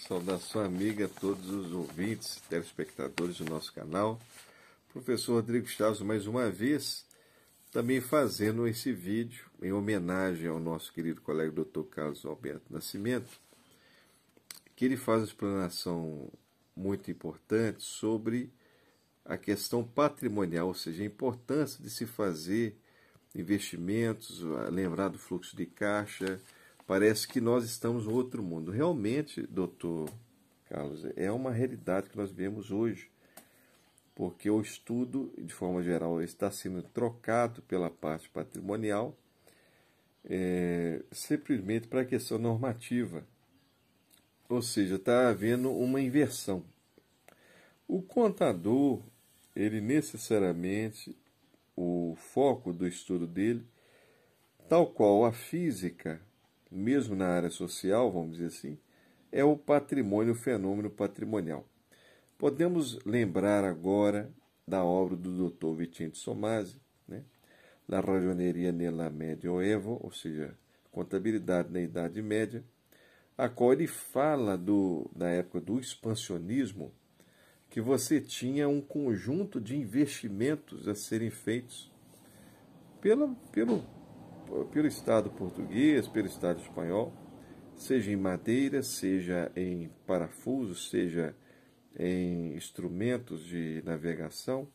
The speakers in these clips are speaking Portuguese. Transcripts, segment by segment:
Saudação amiga a todos os ouvintes, telespectadores do nosso canal. Professor Rodrigo Chaves, mais uma vez, também fazendo esse vídeo em homenagem ao nosso querido colega Dr. Carlos Alberto Nascimento, que ele faz uma explanação muito importante sobre a questão patrimonial, ou seja, a importância de se fazer investimentos, lembrar do fluxo de caixa. Parece que nós estamos em outro mundo. Realmente, doutor Carlos, é uma realidade que nós vemos hoje, porque o estudo, de forma geral, está sendo trocado pela parte patrimonial, simplesmente para a questão normativa. Ou seja, está havendo uma inversão. O contador, ele necessariamente, o foco do estudo dele, tal qual a física, mesmo na área social, vamos dizer assim, é o patrimônio, o fenômeno patrimonial. Podemos lembrar agora da obra do Dr. Vicente Somasi, né? La Ragioneria nella Medioevo, ou seja, contabilidade na Idade Média, a qual ele fala da época do expansionismo, que você tinha um conjunto de investimentos a serem feitos pelo Estado português, pelo Estado espanhol, seja em madeira, seja em parafusos, seja em instrumentos de navegação,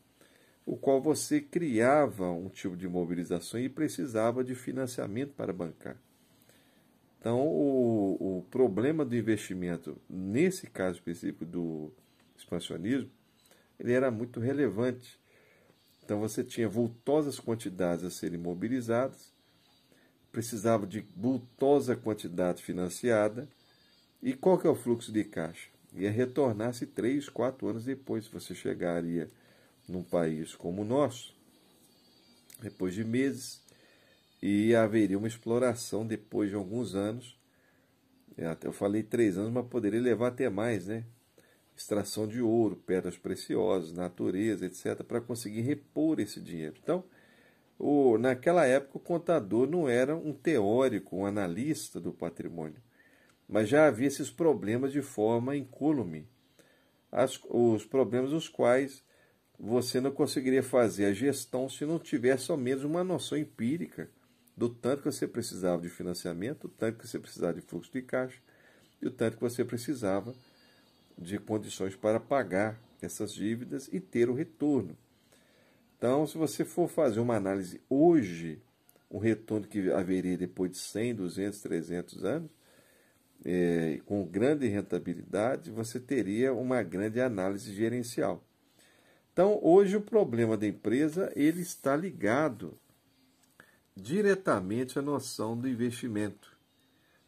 o qual você criava um tipo de mobilização e precisava de financiamento para bancar. Então, o problema do investimento, nesse caso específico do expansionismo, ele era muito relevante. Então, você tinha vultosas quantidades a serem mobilizadas, precisava de vultosa quantidade financiada. E qual que é o fluxo de caixa? Ia retornar-se 3, 4 anos depois. Você chegaria num país como o nosso, depois de meses, e haveria uma exploração depois de alguns anos. Eu falei 3 anos, mas poderia levar até mais, né? Extração de ouro, pedras preciosas, natureza, etc., para conseguir repor esse dinheiro. Então, naquela época, o contador não era um teórico, um analista do patrimônio, mas já havia esses problemas de forma incólume, os problemas dos quais você não conseguiria fazer a gestão se não tivesse ao menos uma noção empírica do tanto que você precisava de financiamento, o tanto que você precisava de fluxo de caixa e o tanto que você precisava de condições para pagar essas dívidas e ter o retorno. Então, se você for fazer uma análise hoje, um retorno que haveria depois de 100, 200, 300 anos, com grande rentabilidade, você teria uma grande análise gerencial. Então, hoje o problema da empresa ele está ligado diretamente à noção do investimento.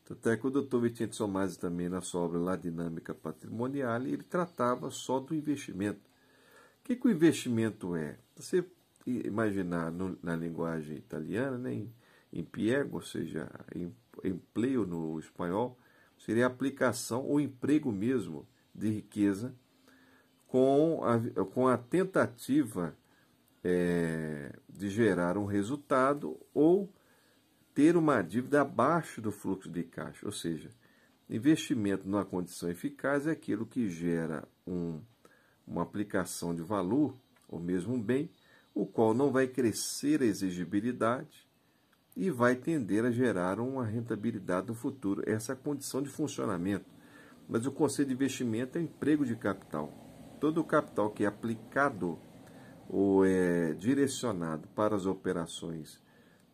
Até que o Dr. Vicente Somasi também, na sua obra La Dinâmica Patrimonial, ele tratava só do investimento. O que o investimento é? Você imaginar na linguagem italiana, né, impiego, ou seja, empleo no espanhol, seria a aplicação ou emprego mesmo de riqueza com a tentativa de gerar um resultado ou ter uma dívida abaixo do fluxo de caixa. Ou seja, investimento numa condição eficaz é aquilo que gera uma aplicação de valor, ou mesmo um bem, o qual não vai crescer a exigibilidade e vai tender a gerar uma rentabilidade no futuro. Essa é a condição de funcionamento. Mas o conceito de investimento é emprego de capital. Todo o capital que é aplicado ou é direcionado para as operações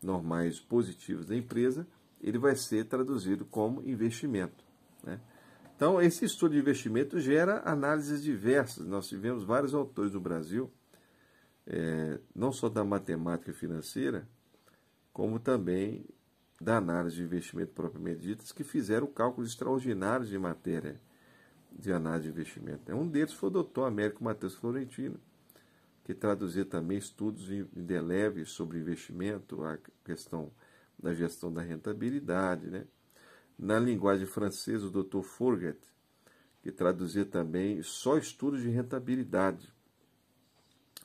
normais positivas da empresa, ele vai ser traduzido como investimento, né? Então, esse estudo de investimento gera análises diversas. Nós tivemos vários autores do Brasil, não só da matemática financeira, como também da análise de investimento propriamente ditas, que fizeram cálculos extraordinários de matéria de análise de investimento. Um deles foi o doutor Américo Matheus Florentino, que traduzia também estudos indeléveis sobre investimento, a questão da gestão da rentabilidade, né? Na linguagem francesa, o Dr. Fourget, que traduzia também só estudos de rentabilidade.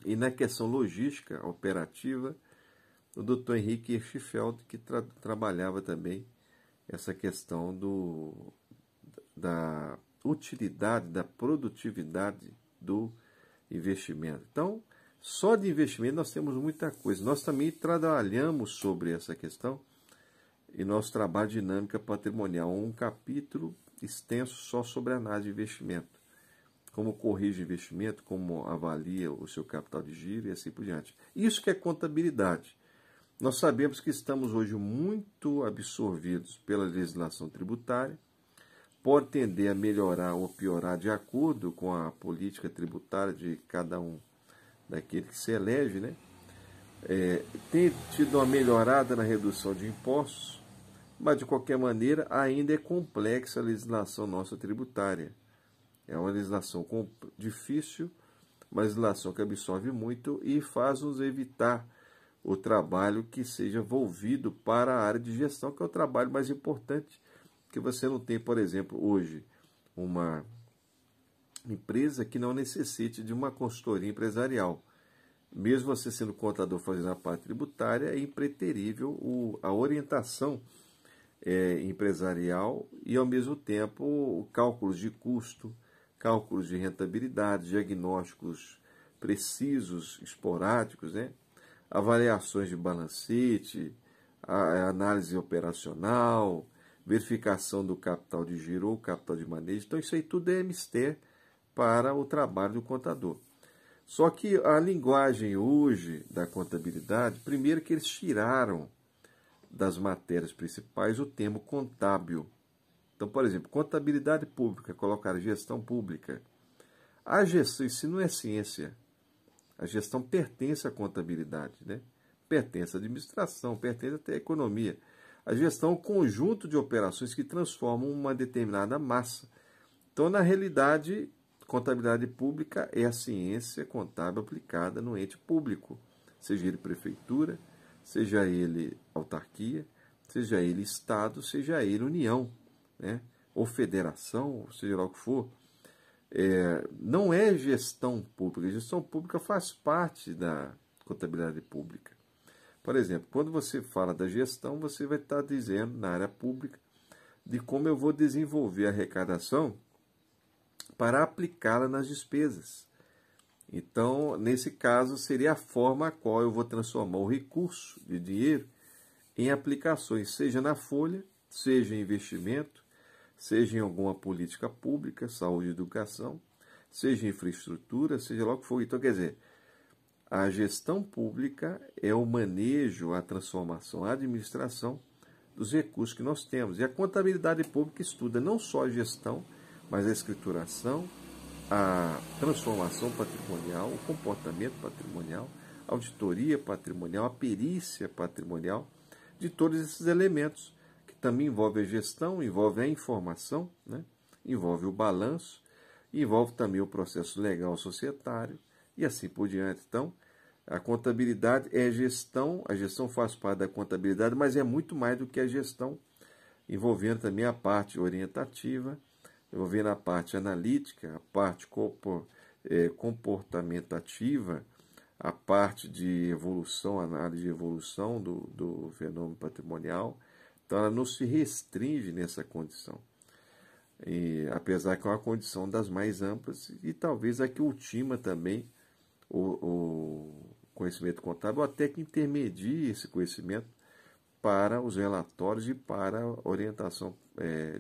E na questão logística operativa, o Dr. Henrique Hirschfeld, que trabalhava também essa questão da utilidade, da produtividade do investimento. Então, só de investimento nós temos muita coisa. Nós também trabalhamos sobre essa questão em nosso trabalho de dinâmica patrimonial, um capítulo extenso só sobre a análise de investimento. Como corrige o investimento, como avalia o seu capital de giro e assim por diante. Isso que é contabilidade. Nós sabemos que estamos hoje muito absorvidos pela legislação tributária, pode tender a melhorar ou piorar de acordo com a política tributária de cada um daquele que se elege, né? Tem tido uma melhorada na redução de impostos, mas de qualquer maneira ainda é complexa a legislação nossa tributária. É uma legislação difícil, uma legislação que absorve muito e faz-nos evitar o trabalho que seja volvido para a área de gestão, que é o trabalho mais importante, que você não tem, por exemplo, hoje, uma empresa que não necessite de uma consultoria empresarial. Mesmo você sendo contador fazendo a parte tributária, é impreterível a orientação empresarial e, ao mesmo tempo, cálculos de custo, cálculos de rentabilidade, diagnósticos precisos, esporádicos, né? Avaliações de balancete, a análise operacional, verificação do capital de giro ou capital de manejo. Então, isso aí tudo é mistério para o trabalho do contador. Só que a linguagem hoje da contabilidade, primeiro que eles tiraram das matérias principais o termo contábil. Então, por exemplo, contabilidade pública, colocaram gestão pública. A gestão, isso não é ciência. A gestão pertence à contabilidade, né? Pertence à administração, pertence até à economia. A gestão é um conjunto de operações que transformam uma determinada massa. Então, na realidade, contabilidade pública é a ciência contábil aplicada no ente público, seja ele prefeitura, seja ele autarquia, seja ele Estado, seja ele União, né? Ou federação, seja lá o que for. Não é gestão pública. Gestão pública faz parte da contabilidade pública. Por exemplo, quando você fala da gestão, você vai estar dizendo na área pública de como eu vou desenvolver a arrecadação para aplicá-la nas despesas. Então, nesse caso, seria a forma a qual eu vou transformar o recurso de dinheiro em aplicações, seja na folha, seja em investimento, seja em alguma política pública, saúde e educação, seja em infraestrutura, seja lá o que for. Então, quer dizer, a gestão pública é o manejo, a transformação, a administração dos recursos que nós temos. E a contabilidade pública estuda não só a gestão, mas a escrituração, a transformação patrimonial, o comportamento patrimonial, a auditoria patrimonial, a perícia patrimonial, de todos esses elementos, que também envolve a gestão, envolve a informação, né? Envolve o balanço, envolve também o processo legal societário e assim por diante. Então, a contabilidade é gestão, a gestão faz parte da contabilidade, mas é muito mais do que a gestão, envolvendo também a parte orientativa, envolvendo a parte analítica, a parte comportamentativa, a parte de evolução, análise de evolução do fenômeno patrimonial. Então, ela não se restringe nessa condição. Apesar que é uma condição das mais amplas e talvez a que ultima também o conhecimento contábil, até que intermedie esse conhecimento para os relatórios e para a orientação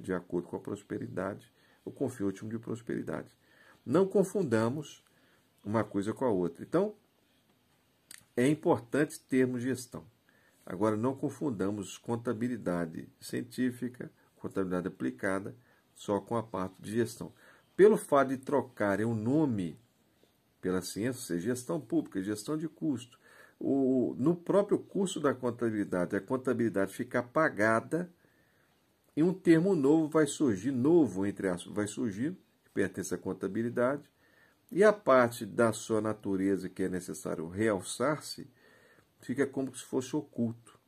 de acordo com a prosperidade, o confio último de prosperidade. Não confundamos uma coisa com a outra. Então, é importante termos gestão. Agora, não confundamos contabilidade científica, contabilidade aplicada, só com a parte de gestão. Pelo fato de trocarem o nome pela ciência, ou seja, gestão pública, gestão de custo, no próprio curso da contabilidade, a contabilidade fica apagada e um termo novo vai surgir, novo entre aspas, vai surgir, que pertence à contabilidade, e a parte da sua natureza que é necessário realçar-se, fica como se fosse oculto.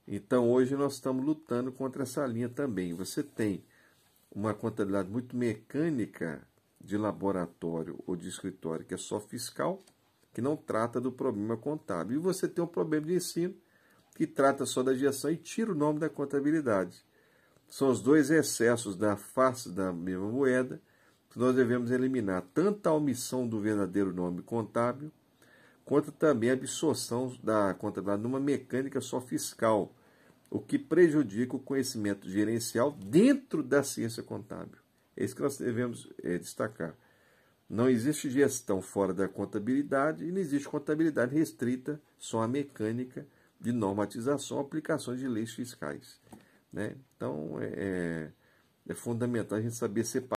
Então, hoje nós estamos lutando contra essa linha também. Você tem uma contabilidade muito mecânica de laboratório ou de escritório, que é só fiscal, que não trata do problema contábil. E você tem um problema de ensino, que trata só da gestão e tira o nome da contabilidade. São os dois excessos da face da mesma moeda que nós devemos eliminar, tanto a omissão do verdadeiro nome contábil, quanto também a absorção da contabilidade numa mecânica só fiscal, o que prejudica o conhecimento gerencial dentro da ciência contábil. É isso que nós devemos destacar. Não existe gestão fora da contabilidade e não existe contabilidade restrita só à mecânica de normatização, aplicações de leis fiscais, né? Então, é fundamental a gente saber separar